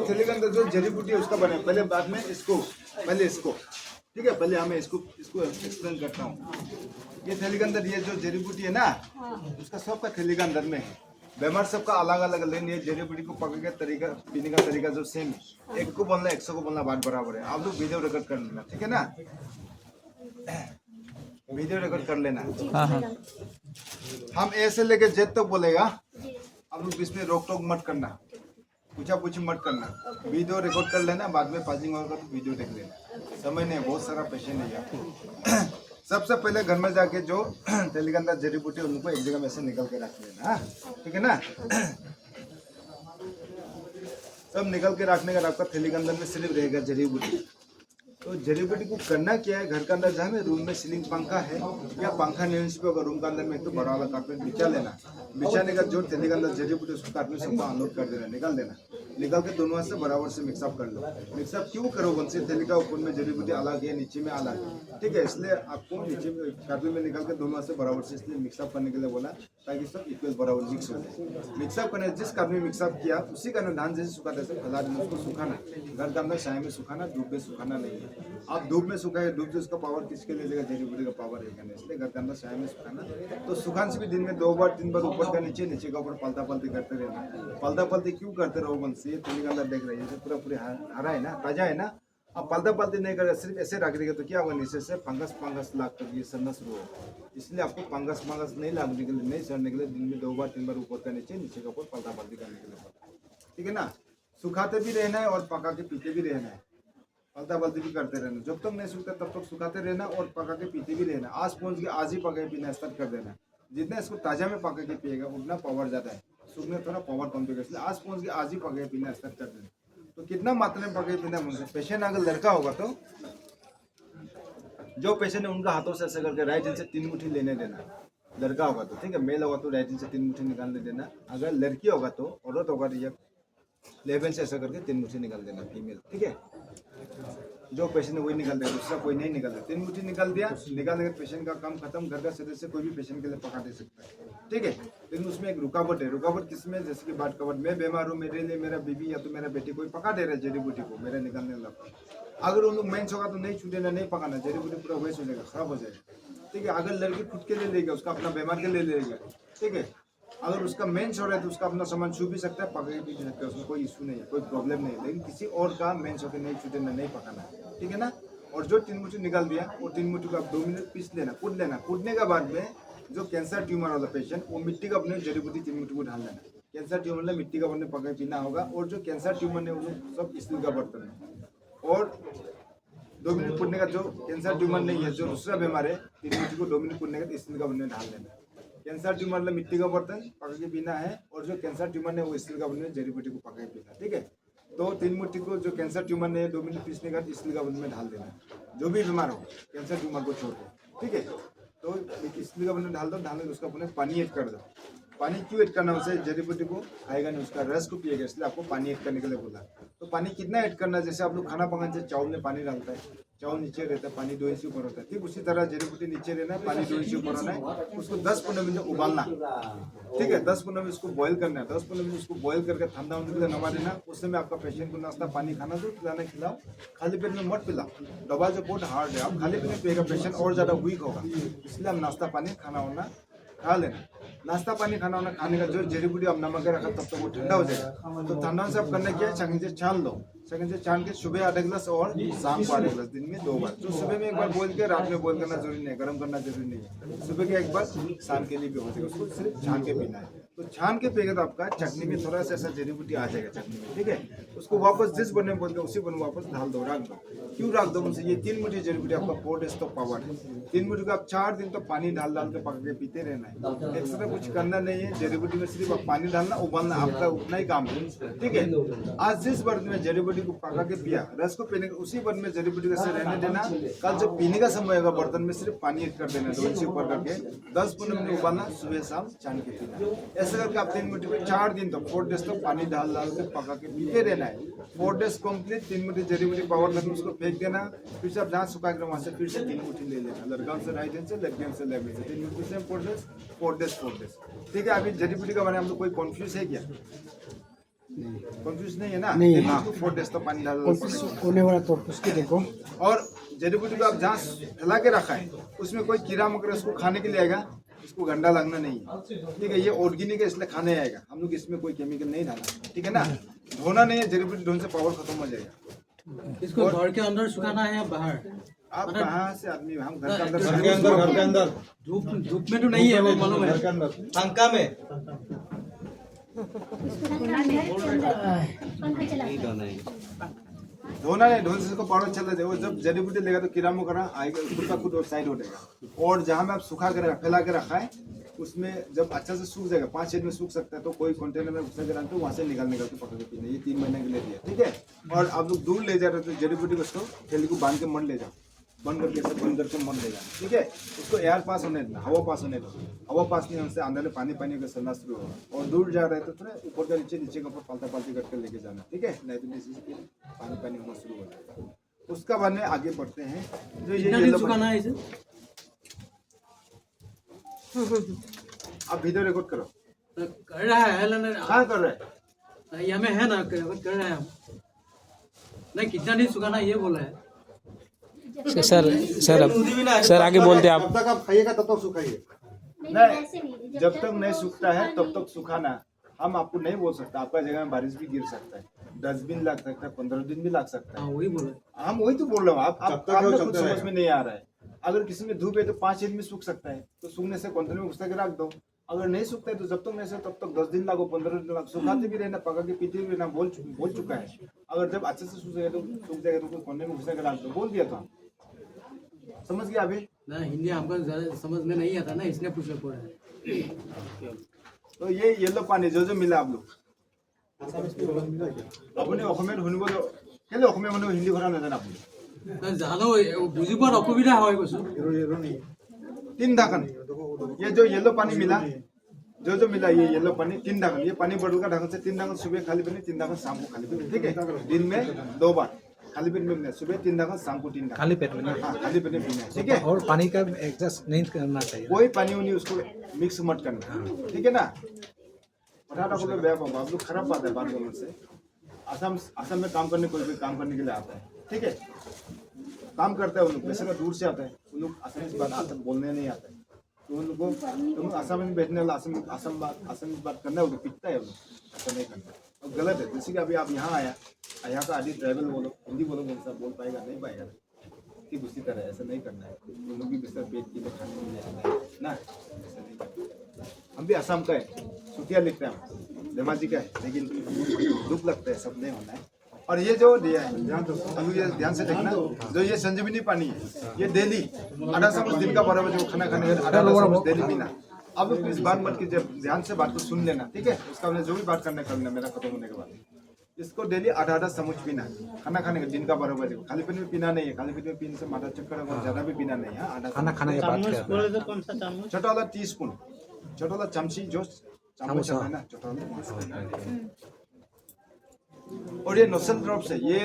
थैली के अंदर जो जड़ी बूटी है उसका बना, पहले बाद में इसको, पहले इसको, ठीक है, पहले हमें इसको एक्सप्लेन करता हूँ। ये थैली के अंदर ये जो जड़ी बूटी है ना, उसका सबका थैली के अंदर में है। बीमार सबका अलग अलग, लेकिन ये जड़ी बूटी को पकड़ के तरीका, पीने का तरीका जो सेम है। एक को बोलना 100 को बोलना बात बराबर है। आप लोग वीडियो रिकॉर्ड कर लेना, ठीक है ना, वीडियो रिकॉर्ड कर लेना। हाँ हाँ। हम ए से लेके जेड तक बोलेगा, आप लोग बीच में रोक टोक मत करना, पूछा पूछी मत करना, वीडियो रिकॉर्ड कर लेना, बाद में पासिंग होगा तो वीडियो देख लेना। समय नहीं, बहुत सारा पेशेंट है यहाँ। सबसे पहले घर में जाके जो थैली के अंदर जड़ी बूटी उनको एक जगह में से निकल के रख लेना, हाँ? ठीक है ना। सब निकल के रखने का, आपका थैली के अंदर में सिर्फ रहेगा जड़ी बूटी। तो जड़ी बूटी को करना क्या है, घर के अंदर जहाँ में रूम में सीलिंग पंखा है या पंखा नहीं पे होगा, रूम के अंदर में एक तो बड़ा वाला कारपेट बिछा लेना। बिछाने का जो थैली के अंदर जड़ी बूटी उसको कारपेट सबको अनलोड कर देना, निकाल देना। निकाल के दोनों हाथ से बराबर से मिक्सअप कर लो। मिक्सअप क्यों करो, बंसी थैली का ऊपर में जड़ी बूटी अलग है, नीचे में अलग है, ठीक है, इसलिए आपको नीचे में कारपेट में निकाल के दोनों हाथ से बराबर से इसलिए मिक्सअप करने के लिए बोला, ताकि सब इक्वल बराबर मिक्स हो जाए। मिक्सअप करने जिस कारपेट में मिक्सअप किया उसी का धान जैसे सुखाते थे, फैला देना, उसको सुखाना, घर के अंदर छाया में सुखाना, धूप में सुखाना नहीं है। आप धूप में सुखाए, धूप से उसका पावर किसके लिए देगा, जड़ी बूटी का पावर है, इसलिए घर के अंदर छाया में सुखाना। तो सुखाने से भी दिन में 2 बार 3 बार ऊपर का नीचे, नीचे का ऊपर पलता पलती करते रहना। पलता पलती क्यों करते रहो, बंसी थैली के अंदर देख रही है पूरा पूरी हरा है ना, ताजा है ना। आप पलता पलती नहीं करेगा, सिर्फ ऐसे रख देगा तो क्या होगा, नीचे से फंगस लाग कर ये सड़ना शुरू होगा। इसलिए आपको फंगस नहीं लागने के लिए, नहीं सड़ने के लिए दिन में 2 बार 3 बार ऊपर का नीचे, नीचे का ऊपर पलता पलती करने के लिए, ठीक है ना। सुखाते भी रहना है और पका के पीते भी रहना है, पलता पलती भी करते रहना। जब तक नहीं सूखता तब तक सुखाते रहना और पका के पीते भी रहना। आज पहुंच के आज ही पका के पीना स्टार्ट कर देना। जितना इसको ताजा में पका के पिएगा उतना पावर ज़्यादा है, सूखने थोड़ा पावर कम देगा, इसलिए आज पहुंच के आज ही पका के पीना स्टार्ट कर देना। तो कितना मात्रा में पका के पीना, मुझसे पेशेंट अगर लड़का होगा तो जो पेशेंट है उनका हाथों से ऐसा करके राइट हैंड से 3 मुट्ठी लेने देना, लड़का होगा तो, ठीक है। मेल होगा तो राइट हैंड से 3 मुट्ठी निकालने देना। अगर लड़की होगा तो, औरत होगा तो ये लेवल से ऐसा करके 3 मुट्ठी निकाल देना, फीमेल, ठीक है। जो पेशेंट है वही निकाल देगा, दूसरा कोई नहीं निकाल देगा। 3 मुट्ठी निकाल दिया, निकालने के पेशेंट का काम खत्म। घर का सदस्य कोई भी पेशेंट के लिए पका दे सकता है, ठीक है। लेकिन उसमें एक रुकावट है। रुकावट किसमें, जैसे कि बाट कवट, मैं बीमार हूँ, मेरे लिए मेरा बीबी या तो मेरा बेटी कोई पका दे रहा है जड़ी बूटी को, मेरा निकालने लगा। अगर उन लोग मेंस होगा तो नहीं छूटेना, नहीं पकाना, जड़ी बूटी पूरा वेस्ट हो जाएगा, खराब हो जाएगा, ठीक है। अगर लड़की खुद के लिए लेगा, उसका अपना बीमार के लिए लेगा, ठीक है। अगर उसका मेंस हो रहा है तो उसका अपना सामान छू भी सकता है, पका भी सकता है, उसमें कोई इशू नहीं है, कोई प्रॉब्लम नहीं है। लेकिन किसी और का मेंस होकर नहीं छूटेना, नहीं पकाना, ठीक है ना। और जो 3 मुट्ठी निकाल दिया, वो 3 मुट्ठी को आप 2 मिनट पीस लेना, कूट लेना। कूटने के बाद में जो कैंसर ट्यूमर वाला पेशेंट, वो मिट्टी का अपने जड़ी बूटी 3 मुट्ठी को ढाल लेना। कैंसर ट्यूमर में मिट्टी का अपने पका पीना होगा। और जो कैंसर ट्यूमर ने उन्हें सब स्टील का बर्तन है। और 2 मिनट कूटने का, जो कैंसर ट्यूमर नहीं है, जो दूसरा बीमार है, 3 मुट्ठी को 2 मिनट कूटने का स्टील का बर्तन ढाल लेना। कैंसर ट्यूमर में मिट्टी का बर्तन पका के पीना है, और जो कैंसर ट्यूमर है वो स्टील का बर्तन जड़ी बूटी को पका के पीना, ठीक है। तो 3 मुट्ठी को जो कैंसर ट्यूमर ने 2 मिनट पीसने का स्टील का बर्तन में ढाल देना, जो भी बीमार हो कैंसर ट्यूमर को छोड़ दो, ठीक है। तो स्टील का बर्तन डाल दो, ढालने उसका अपने पानी ऐड कर दो। पानी क्यों ऐड करना, उसे जड़ी बूटी को खाएगा नहीं, उसका रस को पिएगा, इसलिए आपको पानी ऐड करने के लिए बोला। तो पानी कितना ऐड करना है, जैसे आप लोग खाना पकाने से चावल में पानी डालता है, चावल नीचे रहता है, पानी 2 इंच ऊपर होता है, ठीक उसी तरह जड़ी बूटी नीचे रहना है, पानी 2 इंच ऊपर होना है। उसको 10-15 मिनट उबालना, ठीक है। 10-15 मिनट उसको बॉईल करना है। 10-15 मिनट उसको बॉईल करके ठंडा होने के लिए नमा देना। उस समय आपका पेशेंट को नाश्ता पानी खाना दो, खिलाना खिलाओ, खाली पेट में मत पिलाओ। दवा जो बहुत हार्ड है, आप खाली पेट में पिएगा पेशेंट और ज़्यादा वीक होगा, इसलिए हम नाश्ता पानी खाना वाना खा लेना। नाश्ता पानी खाना वाना खाने का जो जड़ी बूटी आप नमक रखा तब तक वो ठंडा हो जाएगा। तो ठंडा से आप करना क्या है, छकनी से छान लो। छकनी से छान के सुबह आधा गिलास और शाम को आधा गिलास, दिन में 2 बार। तो सुबह में एक बार बोल के, रात में बोल करना जरूरी नहीं, गर्म करना जरूरी नहीं है। सुबह के एक बार, शाम के लिए भी हो जाएगा, उसको सिर्फ छान के पीना है। तो छान के पिएगा तो आपका चटनी में थोड़ा सा ऐसा जड़ी बूटी आ जाएगा चटनी में, ठीक है। उसको वापस जिस बनने बोल के उसी बन वापस ढाल दो, रख दो। क्यों रख दो मुझसे, ये 3 मुट्ठी जड़ी बूटी आपका 4 डेज तो पावर है। 3 मुट्ठी को आप 4 दिन तो पानी डाल के पका के पीते रहना है। एक्स्ट्रा कुछ करना नहीं है। जड़ी बूटी में सिर्फ आप पानी डालना, उबालना, आपका उतना ही काम है, ठीक है। आज जिस बर्तन में जड़ी बूटी को पका के पिया, रस को पीने उसी बर्तन में जड़ी बूटी को रहने देना। कल जब पीने का समय होगा बर्तन में सिर्फ पानी ऐड कर देना, 2 इंच ऊपर करके 10-15 मिनट उबालना, सुबह शाम छान के पीना। ऐसा करके आप 3 मुट्ठी में 4 दिन तक 4 डेज तक पानी डाल के पका के पीते रहना है। 4 डेज कंप्लीट। 3 मुट्ठी जड़ी बूटी पावर करके उसको फेंक देना। फिर से आप जहाँ सुखा कर वहाँ से फिर से 3 मुट्ठी ले लेना, लड़का से राइट हैंड से, लड़की से लेफ्ट हैंड से। 3 मुट्ठी से 4 डेज, 4 डेज, 4 डेज, ठीक है। अभी जड़ी बूटी का बारे में हम लोग कोई कन्फ्यूज है क्या? कंफ्यूज नहीं है ना? नहीं। 4 डेज तो पानी डाल होने वाला तो उसके देखो। और जड़ी बूटी को आप जहाँ फैला के रखा है उसमें कोई कीड़ा मकोड़ा उसको खाने के लिए आएगा, इसको गंदा लगना नहीं है, ठीक है? ये ऑर्गेनिक है इसलिए खाने आएगा, हम लोग इसमें कोई केमिकल नहीं डाला, ठीक है ना? धोना नहीं है, जड़ी बूटी धोने से पावर खत्म हो जाएगा। इसको घर के अंदर सुखाना है या बाहर? आप कहाँ से आदमी, हम घर के अंदर घर के अंदर धूप में तो नहीं है, वो मालूम है। पंखा में धोना नहीं, धोने से इसको पाउडर चल जाए, वो जब जड़ी बूटी लेगा तो कीड़ा मकोड़ा आएगा, खुद का खुद साइड हो जाएगा। और जहाँ में आप सुखा के फैला के रखा है उसमें जब अच्छा से सूख जाएगा, 5 दिन में सूख सकता है, तो कोई कंटेनर में घुसा के रखते वहाँ से निकाल के पकड़ के पीना, ये 3 महीने के लिए दिया, ठीक है? और आप लोग दूर ले जा रहे हो तो जड़ी बूटी को उसको थैली को बांध के मन ले जाओ, बंद करके ऐसे बंद करके मन ले जाना, ठीक है? उसको एयर पास होने देना, हवा पास होने दो, हवा पास नहीं होने से अंदर में पानी होकर चलना शुरू होगा। और दूर जा रहे हैं तो थोड़ा ऊपर का नीचे, नीचे का ऊपर पालता पालती करके लेके जाना, ठीक है? नहीं तो इससे पानी होना शुरू हो जाएगा। उसका बाद में आगे बढ़ते हैं, जो ये सुखाना है इसे। आप वीडियो रिकॉर्ड करो। तो कर रहा है ना? कहाँ कर रहे हैं? ये हमें है ना, कर रहे हैं हम। नहीं, कितना दिन सुखाना ये बोला है। सर आगे बोलते आप। जब तक आप खाइएगा तब तक सुखाइए। नहीं, जब तक नहीं सूखता है तब तक सुखाना हम आपको नहीं बोल सकता। आपका जगह में बारिश भी गिर सकता है, 10 दिन लग सकता है, 15 दिन भी लग सकता है। वही बोला, हम वही तो बोल रहे हो। आप जब कुछ समझ में नहीं आ रहा है। अगर किसी में धूप है तो 5 दिन में सूख सकता है, तो सूखने से कंटेनर में घुसा के रख दो। अगर नहीं सूखता है तो जब तक नहीं सूखता तब तक 10 दिन लागो, 15 दिन लागो, सुखाते भी रहना, पका के पीते भी रहना, बोल चुका है। अगर जब अच्छे से सूख जाएगा तो कंटेनर में घुसा के रख दो, बोल दिया था। समझ गया अभी? ना हिंदी हमको ज़्यादा समझ में नहीं आता ना, इसलिए पूछना पड़ा है। तो ये येलो पानी जो मिला आप लोग अपने অসমীয়াত শুনিব কেলে অসমীয়া মানুহ হিন্দী কথা নাজানে আপুনি? জানো, বুজি পোৱাত অসুবিধা হয় কৈছো। 3 ढक्कन, ये जो येलो पानी मिला, जो मिला ये येलो पानी 3 ढक्कन, ये पानी बोतल का ढक्कन से 3 ढक्कन सुबह खाली पीने, 3 ढक्कन शाम को खाली पीने, ठीक है? दिन में 2 बार खाली पेट में पीना, सुबह 3 ढक्कन, शाम को 3 ढक्कन खाली पेट में। हाँ, खाली पेट में पीना, ठीक है? और पानी का एडजस्ट नहीं करना चाहिए, कोई पानी उनी उसको मिक्स मत करना, ठीक है ना? पटाटा को बेया पाओ, आप लोग खराब बात है बात बोलने से। असम में काम करने, कोई भी काम करने के लिए आता है, ठीक है? काम करता है उन लोग, वैसे दूर से आता है, उन लोग असम से बात आता बोलने नहीं आता है, तो उन लोग को असम में बैठने वाला असम बात करना है, वो पिटता है, वो लोग ऐसा नहीं करना, और गलत है। जैसे कि अभी आप यहाँ आया, यहाँ का आदि ट्रैवल बोलो, हिंदी बोलो, कौन सा बोल पाएगा? नहीं पाएगा, ठीक उसी तरह ऐसा नहीं करना है। उन लोग भी बेहतर पेट के लिए खाने के लिए आता है ना, ऐसा नहीं करना। हम भी असम का है, सुखिया लिखते हैं, धेमाजी का है, लेकिन दुख लगता है, सब नहीं होना है। और ये जो दिया है, अभी ये ध्यान से देखना, जो ये संजीवनी पानी है, ये डेली आधा चम्मच दिन का 12 बजे खाना खाने के आधा चम्मच डेली पीना। अब लोग इस बात मत कीजिए, ध्यान से बात को सुन लेना, ठीक है? उसका हमने जो भी बात करना करना, मेरा खत्म होने के बाद इसको डेली आधा चम्मच पीना, खाना खाने के दिन का 12 बजे। खाली पेट में पीना नहीं है, खाली पेट में पीने से माथा चक्कर और ज्यादा भी पीना नहीं है। आधा खाना खाने के बाद छोटा वाला टीस्पून, छोटा वाला चमची, जो चम्मच है ना, छोटा वाला। और ये नोसल ड्रॉप से ये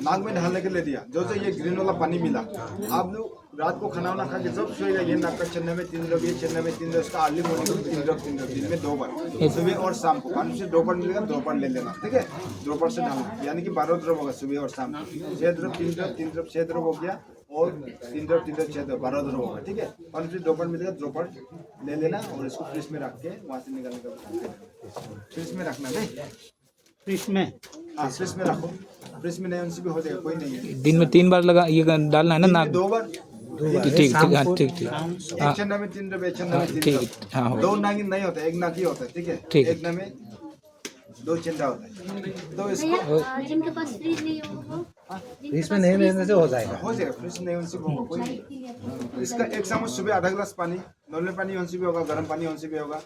नाक में ढालने के लिए दिया, जो ये ग्रीन वाला पानी मिला। आप लोग रात को खाना वाना खा के जब सोएगा, ये नाक का चन्ने में 3 ड्रॉप, ये चन्ने में 3 ड्रॉप, इसका अर्ली मॉर्निंग में 3 ड्रॉप, दिन में 2 बार, सुबह और शाम को। पानी से 2 बार मिलेगा, 2 बार ले लेना, ठीक है? 2 बार से डालना, यानी कि 12 ड्रॉप होगा सुबह और शाम। 6 ड्रॉप, 3 ड्रॉप, 3 ड्रॉप, 6 ड्रॉप हो गया, और 3 ड्रॉप, 3 ड्रॉप, 6 ड्रॉप, 12 ड्रॉप होगा, ठीक है? पानी से 2 बार मिलेगा, 2 बार ले लेना, और इसको फ्रिज में रख के वहाँ से निकालने का, फ्रिज में रखना नहीं, फ्रिज में, हाँ फ्रिज में रखो, फ्रिज में नहीं उनसे भी हो जाएगा, कोई नहीं है। दिन में 3 बार लगा ये डालना है ना नाक? 2 बार, ठीक ठीक, हाँ ठीक ठीक, एक छन्ना में 3 ड्रॉप, एक छन्ना में 3 ठीक, ड्रॉप। हाँ हो 2 नागी नहीं होता, एक नागी होता है, ठीक है? ठीक। एक ना में 2 चंदा होता है, तो इसको जिनके पास फ्रिज नहीं होगा, फ्रिज में नहीं रहने से हो जाएगा। हो जाएगा, फ्रिज नहीं उनसे होगा, कोई नहीं। इसका 1 चम्मच सुबह, आधा गिलास पानी, नॉर्मल पानी उनसे भी होगा, गर्म पानी उनसे भी होगा,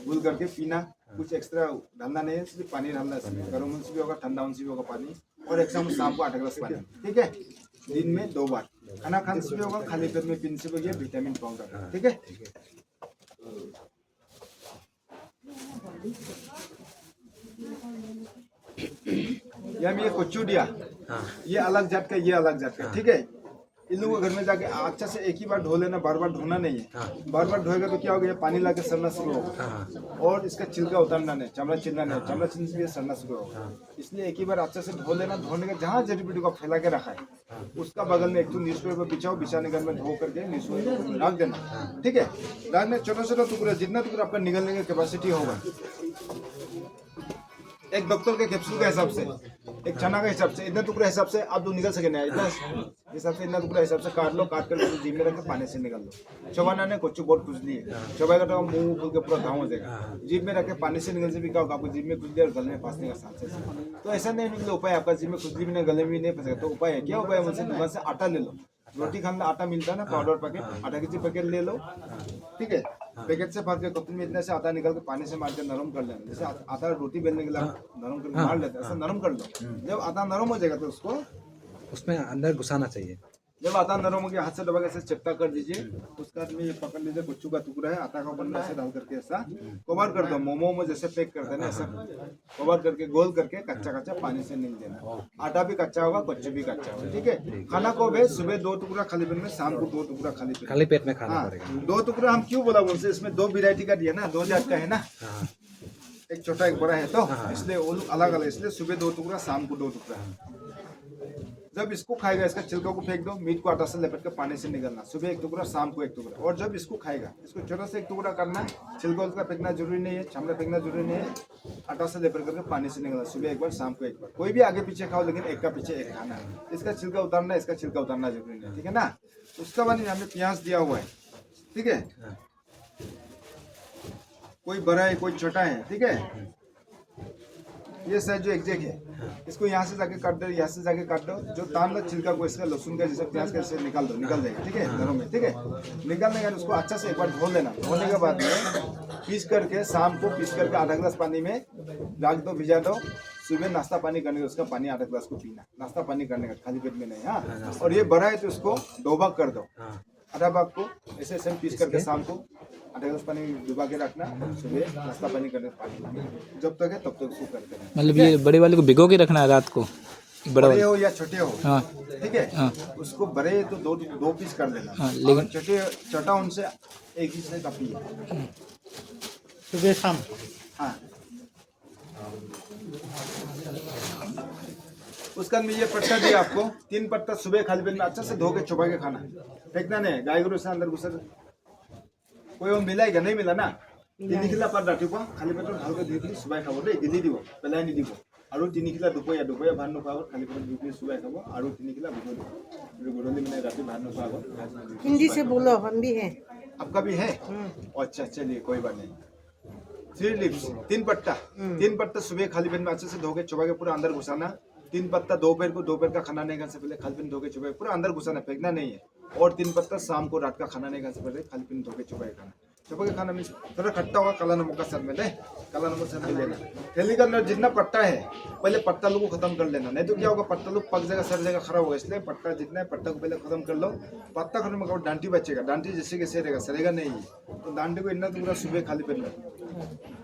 घुल करके पीना। कुछ एक्स्ट्रा डालना नहीं है, सिर्फ पानी डालना है, गर्म उनसे भी होगा, ठंडा उनसे भी होगा पानी। और 1 चम्मच शाम को 8 गिलास पानी, ठीक है? दिन में 2 बार खाना खाने से भी होगा, खाली पेट में पीने से भी होगा, विटामिन पाउडर, ठीक है? ये कोचू दिया, ये अलग जात का, ये अलग जात का, ठीक है? इन लोगों को घर में जाके अच्छा से एक ही बार धो लेना, बार बार धोना नहीं है। बार बार धोएगा तो क्या हो गया, पानी लाके सड़ना शुरू होगा और इसका छिलका उतारना नहीं, चमड़ा छिलना नहीं, चमड़ा छिलने से सड़ना शुरू होगा। इसलिए एक ही बार अच्छा से धो लेना। धोने के जहाँ जड़ी बूटी को फैला के रखा है उसका बगल में एक तो न्यूज़पेपर बिछाओ, बिछाने के बाद धो करके न्यूज़पेपर में रख देना, ठीक है। रखने छोटा छोटा टुकड़ा, जितना टुकड़ा आपका निकलने की कैपेसिटी होगा, एक डॉक्टर के कैप्सूल के हिसाब से, एक चना के हिसाब से, इतना टुकड़ा हिसाब से आप तो निकल सके ना, इतना हिसाब से, इतना टुकड़ा हिसाब से काट लो। काट कर जीभ में रख के पानी से निकाल लो। चबाना नहीं, कुछ बहुत खुजली है, चबाएगा तो मुंह फूल के पूरा घाव हो जाएगा। जीभ में रख के पानी से निकल से भी क्या होगा, आपको जीभ में खुजली और गले में फंसने का चांसेस है। तो ऐसा नहीं निकले उपाय, आपका जीभ में खुजली भी नहीं, गले में भी नहीं फंसेगा। तो उपाय है क्या, उपाय है मुझसे दुकान से आटा ले लो। रोटी खाने आटा मिलता है ना, पाउडर पैकेट, आटा की पैकेट ले लो, ठीक है। पैकेट से भर के कपड़े में इतने से आटा निकाल के पानी से मार के नरम कर लेना। जैसे आटा रोटी बेलने के लिए नरम करके मार लेते हैं, ऐसा नरम कर लो। जब आटा नरम हो जाएगा तो उसको उसमें अंदर घुसाना चाहिए। जब आटा नरम हो गया हाथ से दबा के ऐसे चपटा कर दीजिए। उसका में ये पकड़ लीजिए, कुच्चू का टुकड़ा है, आटा का ऊपर में ऐसे डाल करके ऐसा कवर कर दो। मोमो में जैसे पैक करते हैं ना, ऐसा कवर करके गोल करके कच्चा कच्चा पानी से नील देना। आटा भी कच्चा होगा, कच्चू भी कच्चा होगा, ठीक है। खाना को भी सुबह 2 टुकड़ा खाली पेट में, शाम को 2 टुकड़ा खाली पेट। खाली पेट में खाना हाँ, पड़ेगा। 2 टुकड़ा हम क्यों बोला उनसे, इसमें 2 वैरायटी का दिया ना, 2 जात का है ना, एक छोटा एक बड़ा है, तो इसलिए वो लोग अलग अलग, इसलिए सुबह 2 टुकड़ा, शाम को 2 टुकड़ा। जब इसको खाएगा इसका छिलका को फेंक दो, मीट को आटा से लपेट के पानी से निकलना। सुबह 1 टुकड़ा, शाम को 1 टुकड़ा। और जब इसको खाएगा इसको छोटा सा 1 टुकड़ा करना, छिलका उसका फेंकना जरूरी नहीं है, चमड़ा फेंकना जरूरी नहीं है। आटा से लपेट करके पानी से निकलना, सुबह 1 बार, शाम को 1 बार। कोई भी आगे पीछे खाओ, लेकिन एक का पीछे एक खाना है। इसका छिलका उतारना, इसका छिलका उतारना जरूरी नहीं है, ठीक है ना। उसका बाद हमें प्याज दिया हुआ है, ठीक है। कोई बड़ा है, कोई छोटा है, ठीक है। ये साइज जो एग्जैक्ट है, इसको यहाँ से जाके काट दो, यहाँ से जाके काट दो। जो तान लो छिलका को, इसका लहसुन का जैसे प्याज का जैसे निकाल दो, निकल जाएगा, ठीक है, घरों में, ठीक है। निकालने के बाद उसको अच्छा से एक बार धो लेना। धोने के बाद में पीस करके, शाम को पीस करके आधा गिलास पानी में डाल दो, भिजा दो। सुबह नाश्ता पानी करने का उसका पानी आधा गिलास को पीना, नाश्ता पानी करने का, खाली पेट में नहीं। हाँ, और ये बड़ा है तो उसको 2 भाग कर दो, आधा भाग को ऐसे ऐसे पीस करके शाम को आधा गिलास पानी डुबा के रखना, सुबह नाश्ता पानी करने पानी जब तक है तब तक उसको करते रहना। मतलब ये बड़े वाले को भिगो के रखना है रात को, बड़े हो या छोटे हो, हाँ, ठीक है। हाँ। उसको बड़े तो 2 पीस कर देना, हाँ, लेकिन छोटा उनसे एक ही से काफी है। सुबह शाम। हाँ, उसका में ये पट्टा दिया आपको, 3 पट्टा सुबह खाली पेट में अच्छा से धो के चुबा के खाना, फेंकना नहीं। गाय गरु से अंदर घुसर कोई और मिलाएगा नहीं, मिला ना। 3 খিলা পাত ৰাতিপুৱা খালি পেটত ভালকৈ ধুই পিনি চুবাই খাব দেই, গিলি দিব, পেলাই নিদিব। আৰু 3 খিলা দুপৰীয়া ভাত নোখোৱা আগত খালি পেটত ধুই পিনি চুবাই খাব, আৰু 3 খিলা গধূলি মানে ৰাতি ভাত নোখোৱা আগত। हिंदी से बोलो, हम भी हैं। आपका भी है? अच्छा, चलिए कोई बात नहीं। 3 लीव्स, 3 पत्ता, 3 पत्ता सुबह खाली पेट में अच्छे से धो के चुबा के पूरा अंदर घुसाना। 3 पत्ता दोपहर का खाना नहीं खाने से पहले खाली पेट धो के चुबा के पूरा अंदर घुसाना, फेंकना नहीं है। और 3 पत्ता शाम को रात का खाना नहीं खाने से पहले खाली पेट धो के चुबा के खाना। चुबा के खाना में थोड़ा खट्टा होगा, काला नमक का साथ में ले, काला नमक साथ में लेना। थैली का अंदर जितना पट्टा है पहले पत्ता लोग को खत्म कर लेना, नहीं तो क्या होगा, पत्ता लोग पक जाएगा, सड़ जाएगा, खराब होगा। इसलिए पट्टा जितना है पट्टा को पहले खत्म कर लो। पत्ता खत्म कर, डांटी बचेगा, डांटी जैसे कैसे रहेगा, सड़ेगा नहीं। तो डांटी को इतना टुकड़ा सुबह खाली पेट में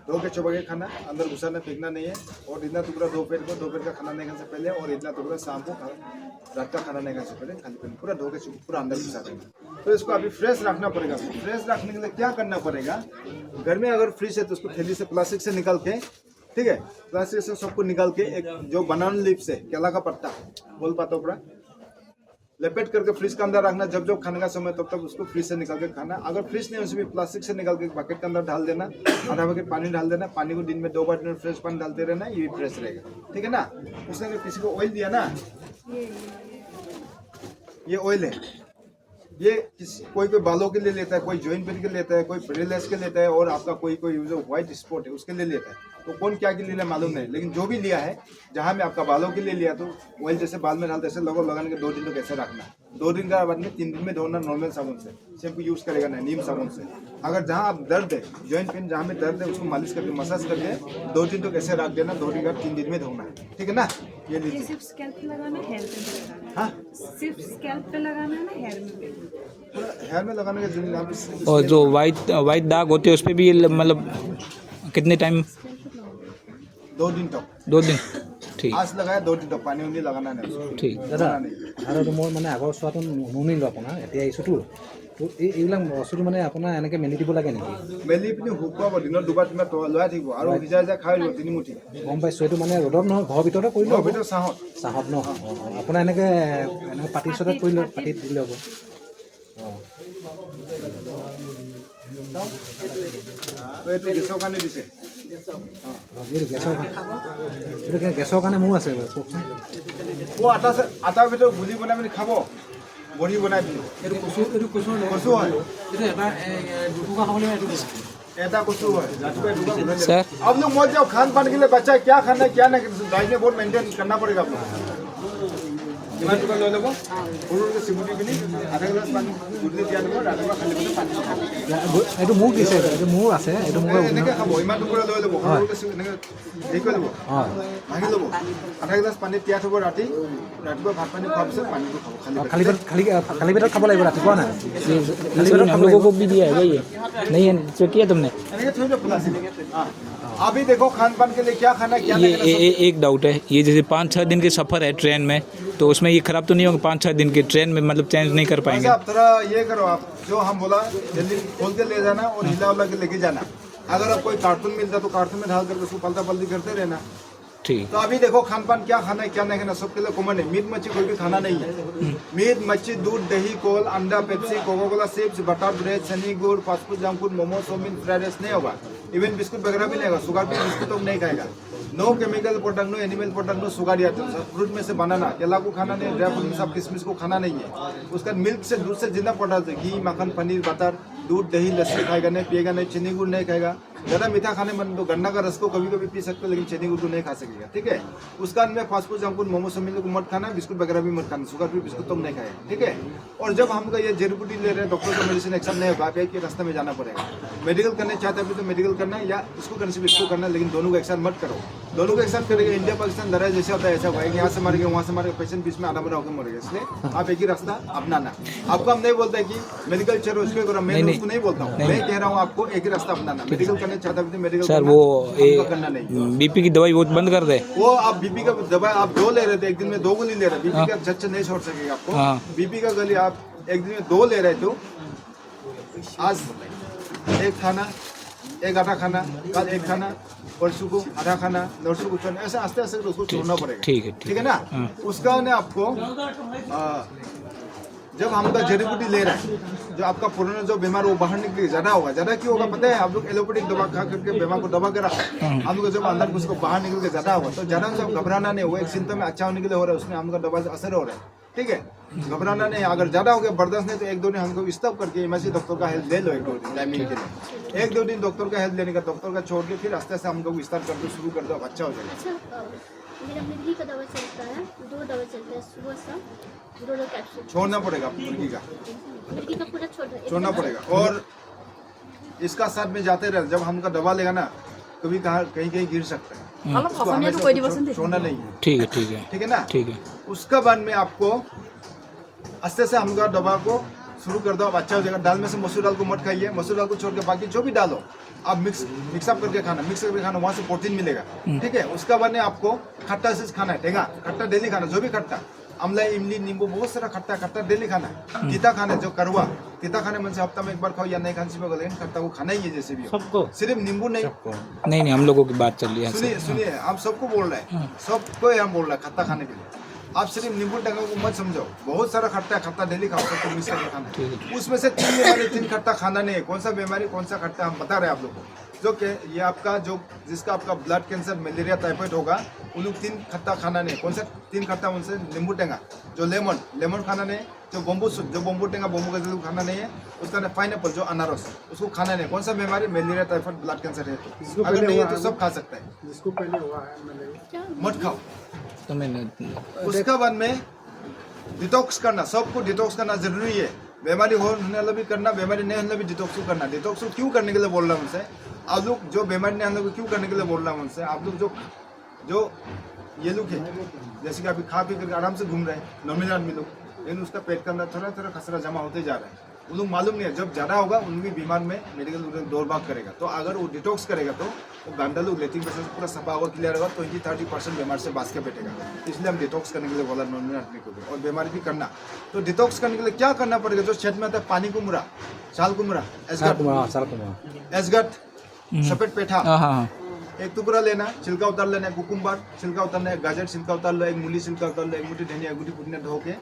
धो के चुबा के खाना, अंदर घुसाना, फेंकना नहीं है। और इतना टुकड़ा दोपहर का खाना नहीं खाने से पहले, और इतना टुकड़ा शाम को रात का खाना नहीं खाने से पहले खाली पेट पूरा धो के पूरा अंदर घुसा देना। तो इसको अभी फ्रेश रखना पड़ेगा। फ्रेश रखने के लिए क्या करना पड़ेगा, घर में अगर फ्रिज है तो उसको थैली से प्लास्टिक से निकाल के, ठीक है, प्लास्टिक से सबको निकाल के एक जो बनाना लीफ से, केला का पत्ता, बोल पाता ऊपर लपेट करके फ्रिज के अंदर रखना। जब जब खाने का समय तब तक उसको फ्रिज से निकाल के खाना। अगर फ्रिज नहीं, उसमें प्लास्टिक से निकाल के बकेट के अंदर डाल देना, आधा बकेट पानी डाल देना। पानी को दिन में 2 बार फ्रेश पानी डालते रहना, ये भी फ्रेश रहेगा, ठीक है ना। उसने अगर किसी को ऑयल दिया ना, ये ऑयल है, ये कोई बालों के लिए लेता है, कोई जॉइंट पेन के लिए लेता है, कोई ब्रेलेस के लेता है, और आपका कोई जो व्हाइट स्पॉट है उसके लिए लेता है। तो कौन क्या के लिए लिया मालूम नहीं, लेकिन जो भी लिया है, जहाँ में आपका बालों के लिए लिया, तो ऑयल जैसे बाल में डालते ऐसे लगाने के 2 दिन तक ऐसे रखना। 2 दिन का बाद में 3 दिन में धोना नॉर्मल साबुन से, शैम्पू यूज करेगा ना, नीम साबुन से। अगर जहाँ आप दर्द है, जॉइंट पेन जहाँ में दर्द है, उसको मालिश करके मसाज करके 2 दिन तक ऐसे रख देना। 2 दिन का 3 दिन में धोना, ठीक है ना। ये लीजिए। सिर्फ स्कैल्प पे लगाना, हेयर पे भी लगाना। हाँ, सिर्फ स्कैल्प पे लगाना है ना, हेयर में भी? हेयर में लगाने का जरूरी। और जो वाइट दाग होते हैं उस पर भी मतलब कितने टाइम? 2 दिन तक। 2 दिन। ठीक आँच लगाया 2 टिटक पानी उनी लगाना नहीं उसको। ठीक দাদা लगाना नहीं। আৰু মই মানে আগৰ চোৱাটো নুনিলোঁ আপোনাৰ এতিয়া আহিছোঁতো তো এইবিলাক বস্তুটো মানে আপোনাৰ এনেকৈ মেলি দিব লাগে নেকি মেলি পিনি শুকুৱাব দিনত 2 বাৰ 3 বাৰ লৰাই থাকিব আৰু সিজাই যায় খাই দিব 3 মুঠি গম পাইছোঁ এইটো মানে ৰ'দত নহয় ঘৰৰ ভিতৰতে কৰিলে ঘৰৰ হ'ব ভিতৰত চাহত চাহত ন আপোনাৰ এনেকৈ পাতি চটাত কৰিলে পাতিত দিলে হ'ব তো এইটো গেছৰ কাৰণে দিছে এইটো গেছৰ কাৰণে মোৰ আছে কওকচোন আটাৰ ভিতৰত গুলি বনাই পিনি খাব বড়ি বনাই পিনি এইটো কচু কচু হয় এইটো এটা দুটুকা খাবলৈ এইটো ऐसा कुछ हुआ है राजू भाई सर अब लोग मौज जाओ खान पान के लिए बच्चा क्या खाना है क्या नहीं डाइट में बहुत मेंटेन करना पड़ेगा आप लोग कितना टुकड़ा ले लोगो उड़ के सिमुटी भी नहीं आधा गिलास पानी गुड़ली दिया लोगो राजू का खाली में पानी এইটো মোক দিছে এইটো মোৰ আছে এইটো মোক এনেকে খাব ইমান টুকুৰা লৈ ল'ব সৰু সৰুকে এনেকে হেৰি কৰি ল'ব হয় ভাঙি ল'ব আধা গিলাচ পানী তিয়াই থ'ব ৰাতিপুৱা ভাত পানী খোৱাৰ পিছত পানীটো খাব খালি খালী পেটত খাব লাগিব ৰাতিপুৱা নাই খালী পেটত हम लोगों को भी दिया है क्या ये नहीं है चेक किया तुमने এনেকে থৈ দিয়ক খোলা हाँ अभी देखो खान पान के लिए क्या खाना है क्या ये नहीं खाना एक डाउट है ये जैसे 5-6 दिन के सफ़र है ट्रेन में तो उसमें ये खराब तो नहीं होगा 5-6 दिन के ट्रेन में मतलब चेंज नहीं कर पाएंगे आप थोड़ा ये करो आप जो हम बोला जल्दी खोल के ले जाना और हिला उला के लेके जाना अगर आप कोई कार्टून मिलता तो कार्टून में ढाल करके उसको पलटा पलटी करते रहना ठीक तो अभी देखो खान पान क्या खाना है क्या नहीं खाना सबके लिए कॉमन है मीट मच्छी कोई भी खाना नहीं है मीट मच्छी दूध दही कोल अंडा Pepsi Coca Cola chips butter bread सनी गुड़ fast food junk food momo chowmein fried rice नहीं होगा इवन बिस्कुट वगैरह भी नहीं होगा शुगर भी बिस्कुट तो नहीं खाएगा no chemical product no animal product no sugar या फ्रूट में से बनाना केला को खाना नहीं ड्राई फ्रूट सब किशमिश को खाना नहीं है उसका मिल्क से दूध से जितना प्रोडक्ट है घी मक्खन पनीर बटर दूध दही लस्सी खाएगा नहीं पिएगा नहीं चीनी गुड़ नहीं खाएगा ज़्यादा मीठा खाने मन तो गन्ना का रस को कभी कभी पी सकते हो लेकिन चीनी गुड़ को नहीं खा सकेगा ठीक है उसका में fast food junk food momo chow mein को मत खाना बिस्कुट वगैरह भी मत खाना शुगर फ्री बिस्कुट तो नहीं खाएगा ठीक है और जब हम ये जड़ी बूटी ले रहे हैं डॉक्टर का मेडिसिन एक्सेप्ट नहीं होगा आप एक रास्ते में जाना पड़ेगा मेडिकल करने चाहते हैं तो मेडिकल करना या इसको करने से इसको करना लेकिन दोनों को एक्सेप्ट मत करो दोनों को एक्सेप्ट करेंगे इंडिया पाकिस्तान लड़ाई जैसे होता है ऐसा होगा यहाँ से मारेंगे वहाँ से मारेंगे पेशेंट बीच में आधा मरा होकर मरेगा इसलिए आप एक ही रास्ता अपनाना आपको हम नहीं बोलते कि मेडिकल चलो उसको करो मैं उसको नहीं बोलता हूँ मैं कह रहा हूँ आपको एक ही रास्ता अपनाना मेडिकल करने चाहता है तो मेडिकल सर वो करना नहीं बीपी की दवाई वो बंद कर दे वो आप बीपी का दवा आप 2 ले रहे थे एक दिन में 2 गोली ले रहे बीपी का झट नहीं छोड़ सकेगा आपको बीपी का गोली आप एक दिन में 2 ले रहे तो आज एक खाना एक आधा खाना कल एक खाना परसों को आधा खाना नरसों को छोड़ना ऐसे आस्ते आस्ते उसको छोड़ना पड़ेगा ठीक है ना उसका ने आपको जब हमका जड़ी बूटी ले रहा है जो आपका पुराना जो बीमार वो बाहर निकले ज़्यादा होगा ज़्यादा क्यों होगा पता है आप लोग एलोपैथिक दवा खा करके बीमार को दबा के रखा हम लोग जब अंदर उसको बाहर निकल के ज़्यादा होगा तो ज़्यादा से घबराना नहीं हुआ एक सिम्टम अच्छा होने के लिए हो रहा है उसमें हमका दवा से असर हो रहा है ठीक है घबराना नहीं अगर ज़्यादा हो गया बर्दाश्त नहीं तो 1-2 दिन हमको स्टॉप करके इमरजेंसी डॉक्टर का हेल्प ले लो 1-2 दिन टाइमिंग के लिए 1-2 दिन डॉक्टर का हेल्प लेने का डॉक्टर का छोड़ के फिर आस्ते आस्ते हम लोग स्टार्ट करके शुरू कर दो अच्छा हो जाएगा मेरा मिर्गी का दवा चलता है 2 दवा चलता है सुबह शाम 2 कैप्सूल छोड़ना पड़ेगा मुर्गी का मिर्गी का पूरा छोड़ना पड़ेगा और इसका साथ में जाते रहे जब हमका दवा लेगा ना कभी कहाँ कहीं कहीं गिर सकता है उसको हमेशा छोड़ना नहीं है ठीक है ना ठीक है उसका बाद में आपको आस्ते से हमका दवा को शुरू कर दो अब अच्छा हो जाएगा दाल में से मसूर दाल को मत खाइए मसूर दाल को छोड़ के बाकी जो भी डालो आप मिक्सअप करके खाना मिक्स करके खाना वहाँ से प्रोटीन मिलेगा ठीक है उसका बाद में आपको खट्टा चीज खाना है टेंगा खट्टा डेली खाना जो भी खट्टा अमला इमली नींबू बहुत सारा खट्टा डेली खाना है तीता खाना है जो करवा तीता खाने में से हफ्ता में एक बार खाओ या नहीं खाने से लेकिन खट्टा को खाना ही है जैसे भी सबको सिर्फ नींबू नहीं हम लोगों की बात चल रही है सुनिए आप सबको बोल रहे हैं सबको हम बोल रहे हैं खट्टा खाने के लिए आप सिर्फ नींबू टंगा को मत समझो बहुत सारा खट्टा डेली खाओ सबको मिक्स करके खाना उसमें से 3 बीमारी 3 खट्टा खाना नहीं है कौन सा बीमारी कौन सा खट्टा हम बता रहे हैं आप लोग को जो कि ये आपका जो जिसका आपका ब्लड कैंसर मलेरिया टाइफाइड होगा उन लोग 3 खट्टा खाना नहीं कौन सा 3 खट्टा उनसे नींबू टेंगा जो लेमन खाना नहीं जो बम्बू टेंगा बम्बू का जरूर खाना नहीं है उसका पाइनएप्पल जो अनारस उसको खाना नहीं कौन सा बीमारी मलेरिया टाइफाइड ब्लड कैंसर है तो अगर नहीं है तो सब खा सकता है जिसको पहले हुआ है मत खाओ उसका बाद में डिटॉक्स करना सबको डिटॉक्स करना जरूरी है बीमारी होने वाला भी करना बीमारी नहीं होने भी डिटॉक्स करना डिटॉक्स क्यों करने के लिए बोल रहा हूँ उनसे आप लोग जो बीमारी नहीं होने क्यों करने के लिए बोल रहा हूँ उनसे आप लोग जो ये लोग है जैसे कि अभी खा पी करके आराम से घूम रहे हैं नॉर्मल आदमी लोग लेकिन उसका पेट के अंदर थोड़ा खसरा जमा होते जा रहा है उन लोग मालूम नहीं है, जब ज़्यादा होगा उनकी बीमार में मेडिकल दौड़ भाग करेगा। तो अगर वो डिटॉक्स करेगा तो वो गंदा लोग लेटिंग पैसा पूरा सफा होगा, क्लियर होगा, 20-30% बीमार से बाँच के बैठेगा। इसलिए हम डिटॉक्स करने के लिए बोला नॉर्मल आदमी को भी, और बीमारी भी करना। तो डिटॉक्स करने के लिए क्या करना पड़ेगा? जो छत में आता है पानी कुमड़ा, चाल कुमड़ा, एसगट, सफेद पेठा, हाँ हाँ एक टुकड़ा लेना, छिलका उतार लेना, कुकुम्बर छिलका उतारना, एक गाजर छिलका उतार लो, एक मूली छिलका उतार लो, एक मुट्ठी धनिया, एक मुट्ठी पुदीना धो के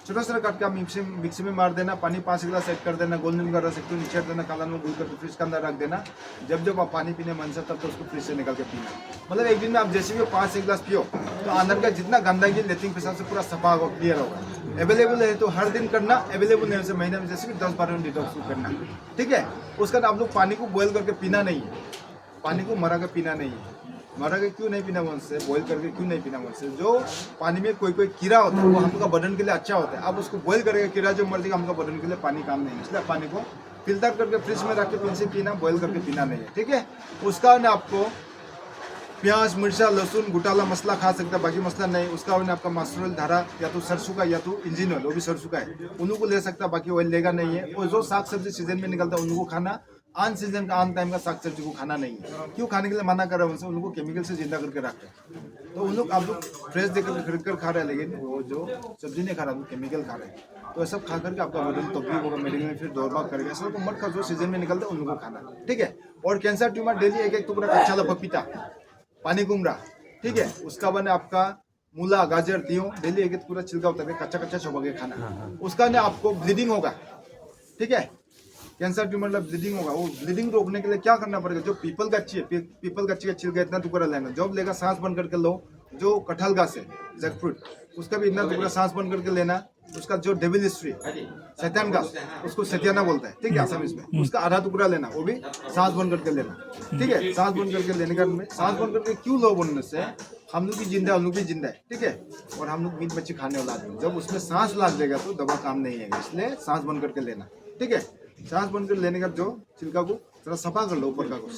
छोटा छोटा काट के आप मिक्सी में मार देना। पानी 5 गिलास ऐड कर देना, गोल्डन का रस एक नीचे देना, काला नमक घोल कर फ्रिज के अंदर रख देना। जब जब आप पानी पीने मन से तब तो उसको फ्रिज से निकाल के पीना। मतलब एक दिन में आप जैसे भी 5-6 गिलास पियो तो अंदर का जितना गंदगी लेटिंग पेशाब से पूरा सफा होगा, क्लियर होगा। अवेलेबल है तो हर दिन करना, अवेलेबल नहीं है महीने में जैसे भी 10-12 दिन डिटॉक्स करना, ठीक है। उसके बाद आप लोग पानी को बॉयल करके पीना नहीं है, पानी को मरा के पीना नहीं है। मरा के क्यों नहीं पीना मन से, बॉयल करके क्यों नहीं पीना मन से? जो पानी में कोई कीड़ा होता है वो हम लोग का बदन के लिए अच्छा होता है। आप उसको बॉयल करेंगे, कीड़ा जो मर जाएगा, हम लोग का बदन के लिए पानी काम नहीं है। इसलिए पानी को फिल्टर करके फ्रिज में रख के फिर से पीना, बॉयल करके पीना नहीं है, ठीक है। उसका ना आपको प्याज, मिर्चा, लहसुन, गुटाला मसला खा सकता है, बाकी मसला नहीं। उसका उन्हें आपका मस्टर्ड ऑयल धारा या तो सरसों का या तो इंजिन ऑयल, वो भी सरसों का है, उन्हों को ले सकता है, बाकी ऑयल लेगा नहीं है। और जो साग सब्जी सीजन में निकलता है उनको खाना, आन सीजन का आन टाइम का साग सब्जी को खाना नहीं है। क्यों खाने के लिए मना कर रहे हैं उनसे? उन लोगों को केमिकल से जिंदा करके रखते हैं। तो उन लोग आप लोग फ्रेश देकर खरीद कर खा रहे हैं, लेकिन वो जो सब्जी नहीं खा रहा, वो केमिकल खा रहे हैं। तो ये सब खा करके आपका बदन तकलीफ होगा, मेडिकल में फिर दौड़ भाग करेगा। सब मत खा, जो सीजन में निकलता है उन लोगों को खाना, ठीक है। और कैंसर ट्यूमर डेली एक टुकड़ा कच्चा ला पपीता, पानी कुमड़ा, ठीक है। उसका बने आपका मूला, गाजर, तियों डेली एक पूरा छिलका उतार के कच्चा चबा के खाना। उसका ने आपको ब्लीडिंग होगा, ठीक है। कैंसर ट्यूमर मतलब ब्लीडिंग होगा, वो ब्लीडिंग रोकने के लिए क्या करना पड़ेगा? जो पीपल गच्छी है, पीपल गच्छी का छिलका इतना टुकड़ा लेना, जब लेगा सांस बंद करके लो। जो कटहल घास है, जैकफ्रूट, उसका भी इतना टुकड़ा सांस बंद करके लेना। उसका जो डेविल हिस्ट्री, शैतान घास, उसको सतियाना बोलता है, ठीक है, आसामीज में, उसका आधा टुकड़ा लेना, वो भी सांस बंद करके लेना, ठीक है। सांस बंद करके लेने का में, सांस बंद करके क्यों लो बोलने से, हम लोग भी जिंदा है, उन लोग भी जिंदा है, ठीक है। और हम लोग मीट मच्छी खाने वाला आदमी, जब उसमें सांस लाग जाएगा तो दवा काम नहीं है, इसलिए सांस बंद करके लेना, ठीक है। सांस बंद कर लेने का जो छिलका को थोड़ा सफा कर लो, ऊपर का कुछ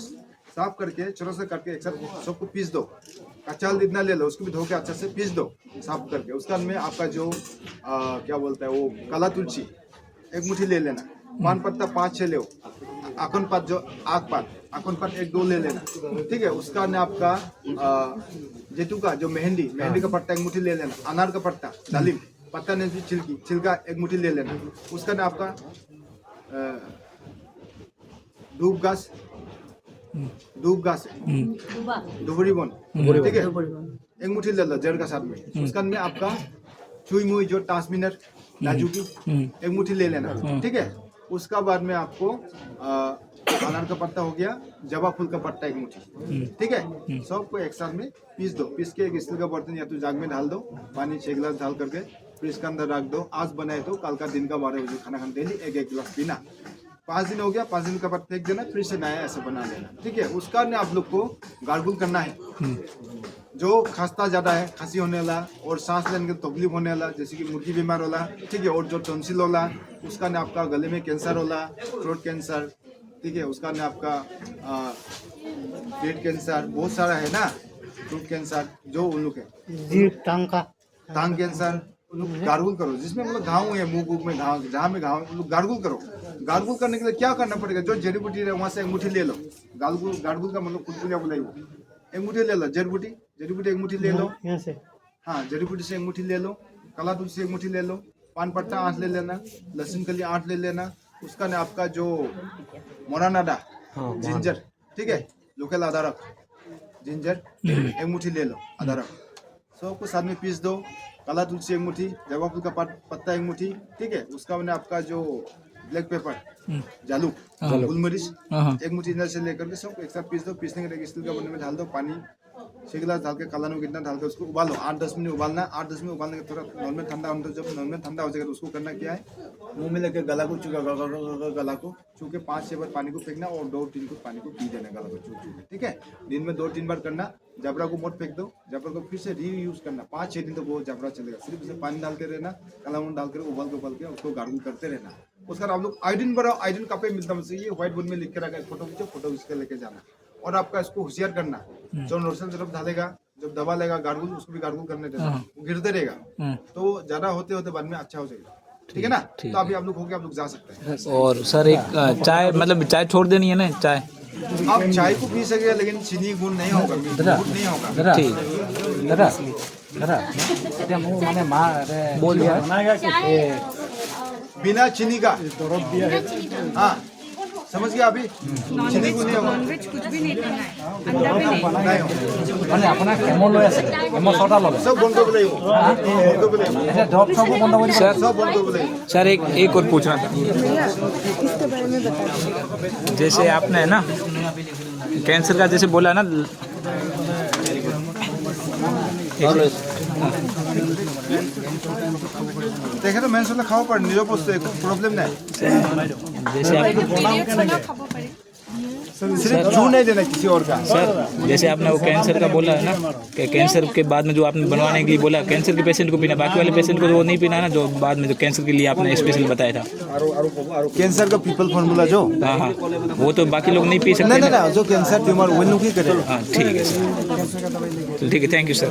साफ करके छोटा सा करके एक साथ सबको पीस दो। कच्चा हल्दी इतना ले लो, उसको भी धो के अच्छा से पीस दो साफ करके। उसका में आपका जो क्या बोलता है वो काला तुलसी एक मुट्ठी ले लेना, पान पत्ता 5-6 ले, आखन पात जो आग पात, आखन पात 1-2 ले लेना, ठीक है। उसका ने आपका जेतू का जो मेहंदी का पत्ता 1 मुट्ठी ले लेना, अनार का पत्ता, दालिम पत्ता ने छिलका 1 मुट्ठी ले लेना। उसका ने आपका धूप घास दुबरी बन, ठीक है, 1 मुट्ठी ले लो जड़ का साथ में। उसका में आपका चुई मुई जो टासमिनर लाजू की 1 मुट्ठी ले लेना, ठीक है। उसका बाद में आपको अनार का पत्ता हो गया, जवा फूल का पत्ता 1 मुट्ठी, ठीक है। सबको एक साथ में पीस दो, पीस के एक स्टील का बर्तन या तो जाग में डाल दो, पानी 6 गिलास डाल करके फ्रिज के अंदर रख दो। आज बनाए तो कल का दिन का 12 बजे खाना खाने डेली 1-1 गिलास पीना। 5 दिन हो गया, 5 दिन का बाद फेंक देना, फिर से नया ऐसे बना लेना, ठीक है। उसका ने आप लोग को गार्गुल करना है। जो खांसता ज्यादा है, खांसी होने वाला और सांस लेने की तकलीफ होने वाला, जैसे कि मुर्गी बीमार होला, ठीक है, और जो टॉन्सिल होला, उसका ने आपका गले में कैंसर होला, थ्रोट कैंसर, ठीक है, उसका ने आपका पेट कैंसर, बहुत सारा है ना, फ्रूट कैंसर जो उन लोग है, टांग कैंसर, गार्गुल करो। जिसमें मतलब घाव है, मुंह में घाव, जहाँ में घाव, गार्गुल करो। गार्गुल करने के लिए क्या करना पड़ेगा? जो जड़ी बूटी है वहाँ से 1 मुट्ठी ले लो। गार्गुल का मतलब कुटकुलिया बुलाई, 1 मुट्ठी ले लो। जड़ी बूटी 1 मुट्ठी ले लो, हाँ, जड़ी बूटी से 1 मुट्ठी ले लो, काला तुलसी से 1 मुट्ठी ले लो, पान पत्ता 8 ले लेना, लहसुन कली 8 ले लेना। उसका ने आपका जो मोरानाडा जिंजर, ठीक है, लोकल अदरक जिंजर 1 मुट्ठी ले लो, अदरक सबको साथ में पीस दो। काला तुलसी 1 मुट्ठी, जवा फूल का पत्ता 1 मुट्ठी, ठीक है। उसका मैंने आपका जो ब्लैक पेपर, जालूक, गुलमरिच 1 मुट्ठी इधर से लेकर के सब एक साथ पीस दो। पीसने के लिए स्टील का बर्तन में डाल दो, पानी 6 गिलास डाल के काला नमक इतना डाल के उसको उबालो। 8-10 मिनट उबालना। 8-10 मिनट उबालने के थोड़ा नॉर्मल ठंडा होने दो। जब नॉर्मल ठंडा हो जाएगा तो उसको करना क्या है, मुंह में लेके गला को चूका, गला को चू के 5-6 बार पानी को फेंकना और 2-3 को पानी को पी देना, गला को चू के, ठीक है। दिन में 2-3 बार करना। जबरा को मत फेंक दो, जबरा को फिर से रीयूज करना। 5-6 दिन तक वो जबरा चलेगा। सिर्फ उसे पानी डाल के रहना, काला नमक डाल कर उबाल के उसको गार्गल करते रहना। उसका आप लोग आयोडीन बढ़ाओ। आयोडीन कहाँ पे मिलता है? ये व्हाइट बोर्ड में लिख के रखा है, फोटो खींचो, फोटो खींच के लेके जाना। और आपका इसको होशियार करना, जो नोर्सल तरफ डालेगा, जब दवा लेगा गार्गुल, उसको भी गार्गुल करने देना, वो गिरते रहेगा, तो ज्यादा होते होते बाद में अच्छा हो जाएगा। ठीक है ना? तो अभी आप लोग होके आप लोग जा सकते हैं। और सर एक चाय मतलब चाय छोड़ देनी है ना चाय? आप चाय को पी सके लेकिन चीनी गुण नहीं होगा, दादा गुण नहीं होगा। दादा ठीक दादा दादा এতিয়া মোৰ মানে মা बोल दिया चाय बिना चीनी का, बिना चीनी का हाँ समझ गया अभी? चीनी गुण नहीं होगा, नॉनवेज कुछ भी नहीं खाना है अंडा भी नहीं नहीं होगा। মানে আপোনাৰ কেমন লৈ আছে কেমন ছটা ল'লে सब बंद कर बोले, बंद कर बोले, এতিয়া দৰৱ চৰব বন্ধ কৰি দিব सर सब बंद कर बोले। सर एक और पूछना था, इसके बारे में बता दीजिए। जैसे आपने है ना कैंसर का जैसे बोला ना देखे तो मेन सोला खाओ पर निरो पोस्ट प्रॉब्लम नहीं, जैसे आप सिर्फ जू नहीं देना किसी और का। सर जैसे आपने वो कैंसर का बोला है ना कि कैंसर के बाद में जो आपने बनवाने के लिए बोला कैंसर के पेशेंट को पीना, बाकी वाले पेशेंट को तो वो नहीं पीना ना, जो बाद में जो कैंसर के लिए आपने स्पेशल बताया था। कैंसर का पीपल फॉर्मूला जो, हाँ हाँ वो तो बाकी लोग नहीं पी सकते नहीं ना? नहीं जो कैंसर ट्यूमर वो लोग ही करें। हाँ ठीक है सर, ठीक है, थैंक यू सर।